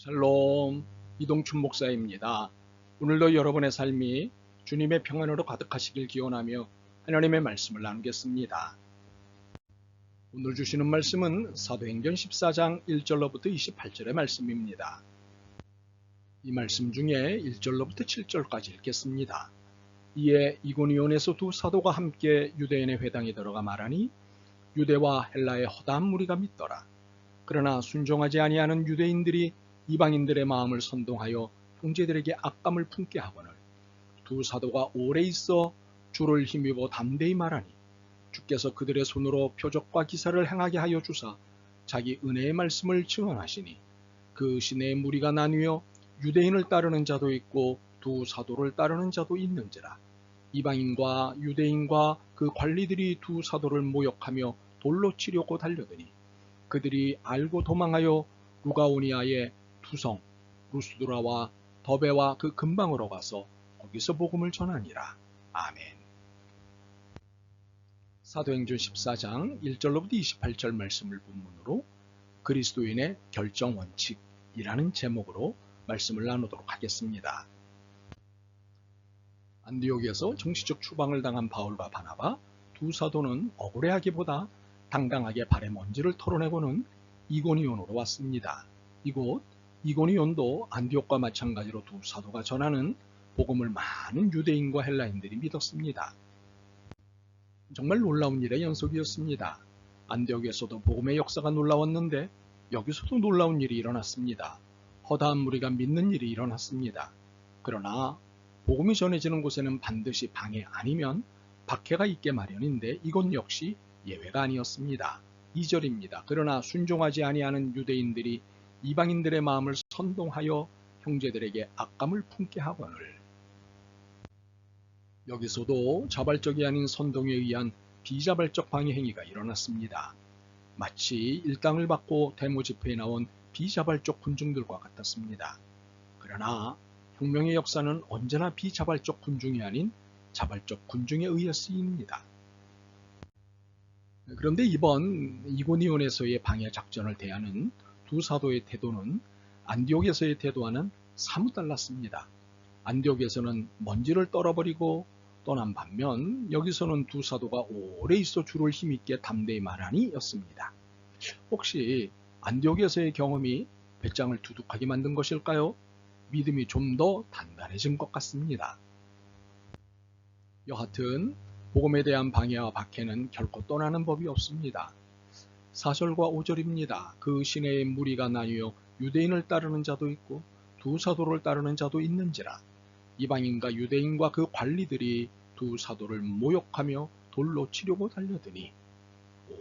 샬롬, 이동춘 목사입니다. 오늘도 여러분의 삶이 주님의 평안으로 가득하시길 기원하며 하나님의 말씀을 나누겠습니다. 오늘 주시는 말씀은 사도행전 14장 1절로부터 28절의 말씀입니다. 이 말씀 중에 1절로부터 7절까지 읽겠습니다. 이에 이고니온에서 두 사도가 함께 유대인의 회당에 들어가 말하니 유대와 헬라의 허다한 무리가 믿더라. 그러나 순종하지 아니하는 유대인들이 이방인들의 마음을 선동하여 형제들에게 악감을 품게 하거늘 두 사도가 오래 있어 주를 힘입어 담대히 말하니 주께서 그들의 손으로 표적과 기사를 행하게 하여 주사 자기 은혜의 말씀을 증언하시니 그 시내의 무리가 나뉘어 유대인을 따르는 자도 있고 두 사도를 따르는 자도 있는지라. 이방인과 유대인과 그 관리들이 두 사도를 모욕하며 돌로 치려고 달려드니 그들이 알고 도망하여 루가오니아의 투성 루스드라와 더베와 그 근방으로 가서 거기서 복음을 전하니라. 아멘. 사도행전 14장 1절로부터 28절 말씀을 본문으로 그리스도인의 결정 원칙이라는 제목으로 말씀을 나누도록 하겠습니다. 안디옥에서 정치적 추방을 당한 바울과 바나바 두 사도는 억울해하기보다 당당하게 발의 먼지를 털어내고는 이고니온으로 왔습니다. 이곳 이고니온도 안디옥과 마찬가지로 두 사도가 전하는 복음을 많은 유대인과 헬라인들이 믿었습니다. 정말 놀라운 일의 연속이었습니다. 안디옥에서도 복음의 역사가 놀라웠는데 여기서도 놀라운 일이 일어났습니다. 허다한 무리가 믿는 일이 일어났습니다. 그러나 복음이 전해지는 곳에는 반드시 방해 아니면 박해가 있게 마련인데 이건 역시 예외가 아니었습니다. 2절입니다. 그러나 순종하지 아니하는 유대인들이 이방인들의 마음을 선동하여 형제들에게 악감을 품게 하거늘. 여기서도 자발적이 아닌 선동에 의한 비자발적 방해 행위가 일어났습니다. 마치 일당을 받고 데모 집회에 나온 비자발적 군중들과 같았습니다. 그러나 혁명의 역사는 언제나 비자발적 군중이 아닌 자발적 군중에 의해 쓰입니다. 그런데 이번 이고니온에서의 방해 작전을 대하는 두 사도의 태도는 안디옥에서의 태도와는 사뭇 달랐습니다. 안디옥에서는 먼지를 떨어버리고 떠난 반면 여기서는 두 사도가 오래 있어 주를 힘있게 담대히 말하니 였습니다. 혹시 안디옥에서의 경험이 배짱을 두둑하게 만든 것일까요? 믿음이 좀 더 단단해진 것 같습니다. 여하튼 복음에 대한 방해와 박해는 결코 떠나는 법이 없습니다. 4절과 5절입니다. 그 시내의 무리가 나뉘어 유대인을 따르는 자도 있고 두 사도를 따르는 자도 있는지라. 이방인과 유대인과 그 관리들이 두 사도를 모욕하며 돌로 치려고 달려드니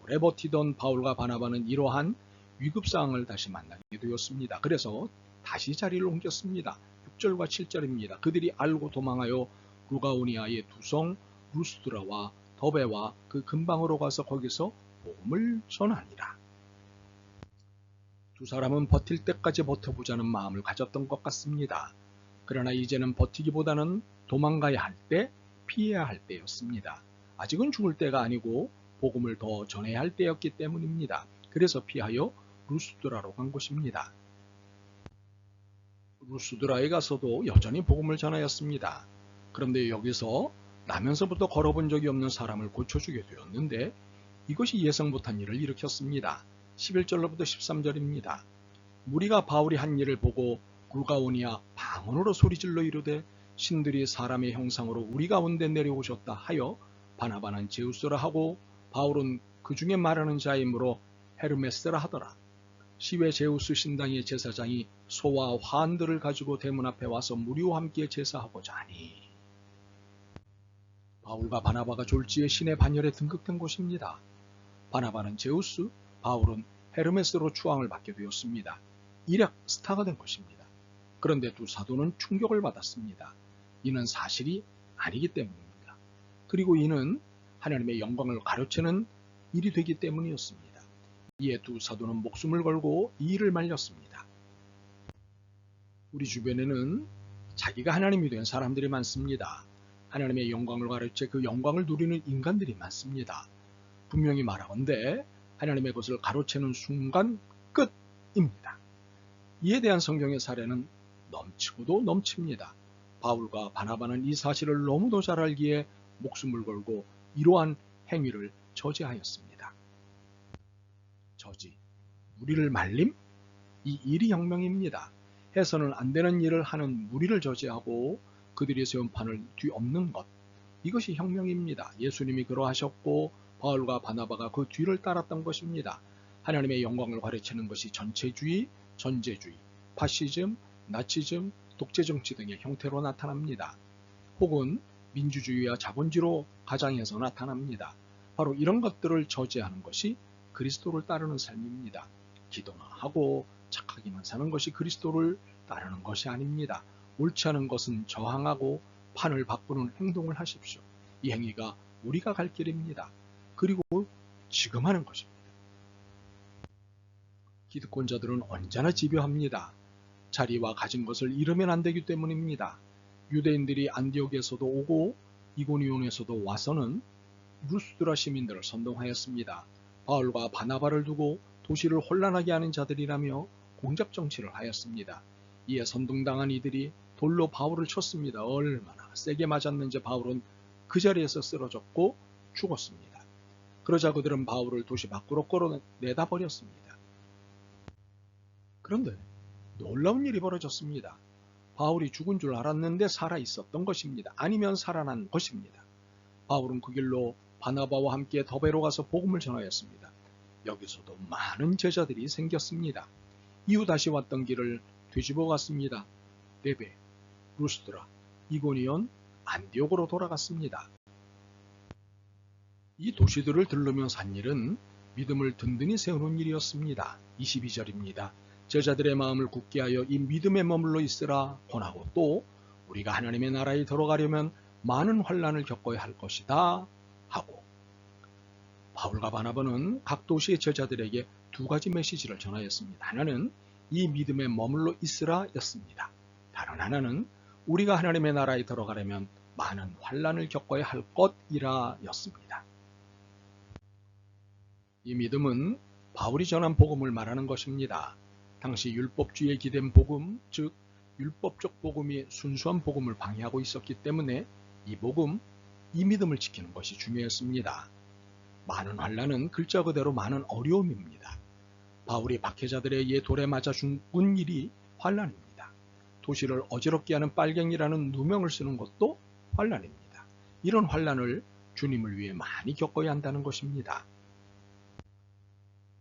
오래 버티던 바울과 바나바는 이러한 위급상황을 다시 만나게 되었습니다. 그래서 다시 자리를 옮겼습니다. 6절과 7절입니다. 그들이 알고 도망하여 루가오니아의 두성 루스드라와 더베와 그 근방으로 가서 거기서 복음을 전하니라. 두 사람은 버틸 때까지 버텨보자는 마음을 가졌던 것 같습니다. 그러나 이제는 버티기보다는 도망가야 할 때, 피해야 할 때였습니다. 아직은 죽을 때가 아니고 복음을 더 전해야 할 때였기 때문입니다. 그래서 피하여 루스드라로 간 것입니다. 루스드라에 가서도 여전히 복음을 전하였습니다. 그런데 여기서 나면서부터 걸어본 적이 없는 사람을 고쳐주게 되었는데 이것이 예상 못한 일을 일으켰습니다. 11절로부터 13절입니다. 무리가 바울이 한 일을 보고 루가오니아 방언으로 소리질러 이르되 신들이 사람의 형상으로 우리 가운데 내려오셨다 하여 바나바는 제우스라 하고 바울은 그 중에 말하는 자이므로 헤르메스라 하더라. 시외 제우스 신당의 제사장이 소와 화환들을 가지고 대문 앞에 와서 무리와 함께 제사하고자 하니 바울과 바나바가 졸지에 신의 반열에 등극된 곳입니다. 바나바는 제우스, 바울은 헤르메스로 추앙을 받게 되었습니다. 일약 스타가 된 것입니다. 그런데 두 사도는 충격을 받았습니다. 이는 사실이 아니기 때문입니다. 그리고 이는 하나님의 영광을 가로채는 일이 되기 때문이었습니다. 이에 두 사도는 목숨을 걸고 이 일을 말렸습니다. 우리 주변에는 자기가 하나님이 된 사람들이 많습니다. 하나님의 영광을 가르쳐 그 영광을 누리는 인간들이 많습니다. 분명히 말하건대 하나님의 것을 가로채는 순간 끝입니다. 이에 대한 성경의 사례는 넘치고도 넘칩니다. 바울과 바나바는 이 사실을 너무도 잘 알기에 목숨을 걸고 이러한 행위를 저지하였습니다. 저지, 무리를 말림? 이 일이 혁명입니다. 해서는 안 되는 일을 하는 무리를 저지하고 그들이 세운 판을 뒤엎는 것. 이것이 혁명입니다. 예수님이 그러하셨고 바울과 바나바가 그 뒤를 따랐던 것입니다. 하나님의 영광을 가르치는 것이 전체주의, 전제주의, 파시즘, 나치즘, 독재정치 등의 형태로 나타납니다. 혹은 민주주의와 자본주의로 가장해서 나타납니다. 바로 이런 것들을 저지하는 것이 그리스도를 따르는 삶입니다. 기도나 하고 착하기만 사는 것이 그리스도를 따르는 것이 아닙니다. 옳지 않은 것은 저항하고 판을 바꾸는 행동을 하십시오. 이 행위가 우리가 갈 길입니다. 그리고 지금 하는 것입니다. 기득권자들은 언제나 집요합니다. 자리와 가진 것을 잃으면 안 되기 때문입니다. 유대인들이 안디옥에서도 오고 이고니온에서도 와서는 루스드라 시민들을 선동하였습니다. 바울과 바나바를 두고 도시를 혼란하게 하는 자들이라며 공작 정치를 하였습니다. 이에 선동당한 이들이 돌로 바울을 쳤습니다. 얼마나 세게 맞았는지 바울은 그 자리에서 쓰러졌고 죽었습니다. 그러자 그들은 바울을 도시 밖으로 끌어내다 버렸습니다. 그런데 놀라운 일이 벌어졌습니다. 바울이 죽은 줄 알았는데 살아 있었던 것입니다. 아니면 살아난 것입니다. 바울은 그 길로 바나바와 함께 더베로 가서 복음을 전하였습니다. 여기서도 많은 제자들이 생겼습니다. 이후 다시 왔던 길을 뒤집어 갔습니다. 데베, 루스드라, 이고니온, 안디옥으로 돌아갔습니다. 이 도시들을 들르며 산 일은 믿음을 든든히 세우는 일이었습니다. 22절입니다. 제자들의 마음을 굳게 하여 이 믿음에 머물러 있으라 권하고 또 우리가 하나님의 나라에 들어가려면 많은 환난을 겪어야 할 것이다 하고 바울과 바나바는 각 도시의 제자들에게 두 가지 메시지를 전하였습니다. 하나는 이 믿음에 머물러 있으라 였습니다. 다른 하나는 우리가 하나님의 나라에 들어가려면 많은 환난을 겪어야 할 것이라 였습니다. 이 믿음은 바울이 전한 복음을 말하는 것입니다. 당시 율법주의에 기댄 복음, 즉 율법적 복음이 순수한 복음을 방해하고 있었기 때문에 이 복음, 이 믿음을 지키는 것이 중요했습니다. 많은 환난은 글자 그대로 많은 어려움입니다. 바울이 박해자들에 의해 돌에 맞아 죽은 일이 환난입니다. 도시를 어지럽게 하는 빨갱이라는 누명을 쓰는 것도 환난입니다. 이런 환난을 주님을 위해 많이 겪어야 한다는 것입니다.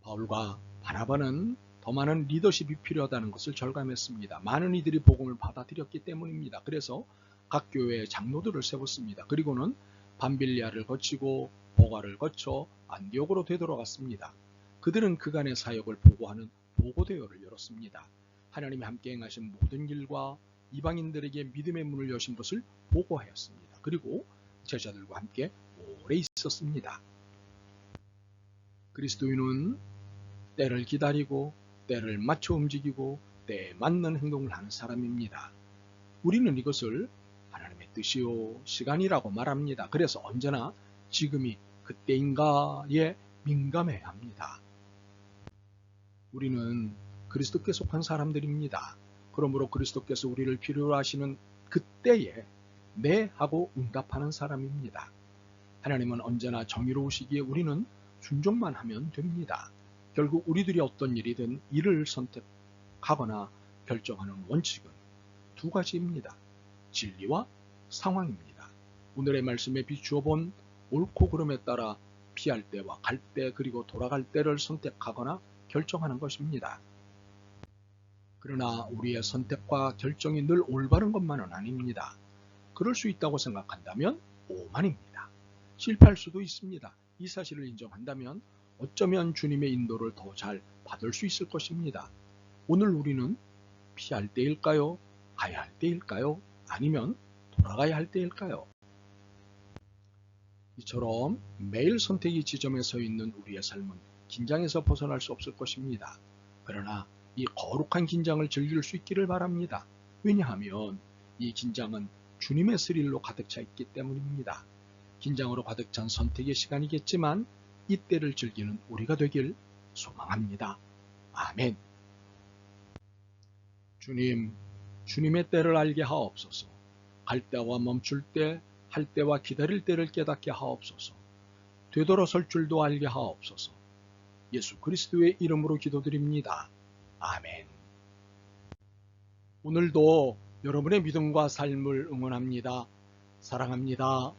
바울과 바나바는 더 많은 리더십이 필요하다는 것을 절감했습니다. 많은 이들이 복음을 받아들였기 때문입니다. 그래서 각 교회의 장로들을 세웠습니다. 그리고는 밤빌리아를 거치고 보가를 거쳐 안디옥으로 되돌아갔습니다. 그들은 그간의 사역을 보고하는 보고대회를 열었습니다. 하나님이 함께 행하신 모든 일과 이방인들에게 믿음의 문을 여신 것을 보고하였습니다. 그리고 제자들과 함께 오래 있었습니다. 그리스도인은 때를 기다리고 때를 맞춰 움직이고 때에 맞는 행동을 하는 사람입니다. 우리는 이것을 하나님의 뜻이요 시간이라고 말합니다. 그래서 언제나 지금이 그때인가에 민감해야 합니다. 우리는 그리스도께 속한 사람들입니다. 그러므로 그리스도께서 우리를 필요로 하시는 그때에 네 하고 응답하는 사람입니다. 하나님은 언제나 정의로우시기에 우리는 순종만 하면 됩니다. 결국 우리들이 어떤 일이든 이를 선택하거나 결정하는 원칙은 두 가지입니다. 진리와 상황입니다. 오늘의 말씀에 비추어 본 옳고 그름에 따라 피할 때와 갈 때 그리고 돌아갈 때를 선택하거나 결정하는 것입니다. 그러나 우리의 선택과 결정이 늘 올바른 것만은 아닙니다. 그럴 수 있다고 생각한다면 오만입니다. 실패할 수도 있습니다. 이 사실을 인정한다면 어쩌면 주님의 인도를 더 잘 받을 수 있을 것입니다. 오늘 우리는 피할 때일까요? 가야 할 때일까요? 아니면 돌아가야 할 때일까요? 이처럼 매일 선택의 지점에 서 있는 우리의 삶은 긴장에서 벗어날 수 없을 것입니다. 그러나 이 거룩한 긴장을 즐길 수 있기를 바랍니다. 왜냐하면 이 긴장은 주님의 스릴로 가득 차 있기 때문입니다. 긴장으로 가득 찬 선택의 시간이겠지만 이때를 즐기는 우리가 되길 소망합니다. 아멘. 주님, 주님의 때를 알게 하옵소서. 갈 때와 멈출 때, 할 때와 기다릴 때를 깨닫게 하옵소서. 되돌아설 줄도 알게 하옵소서. 예수 그리스도의 이름으로 기도드립니다. 아멘. 오늘도 여러분의 믿음과 삶을 응원합니다. 사랑합니다.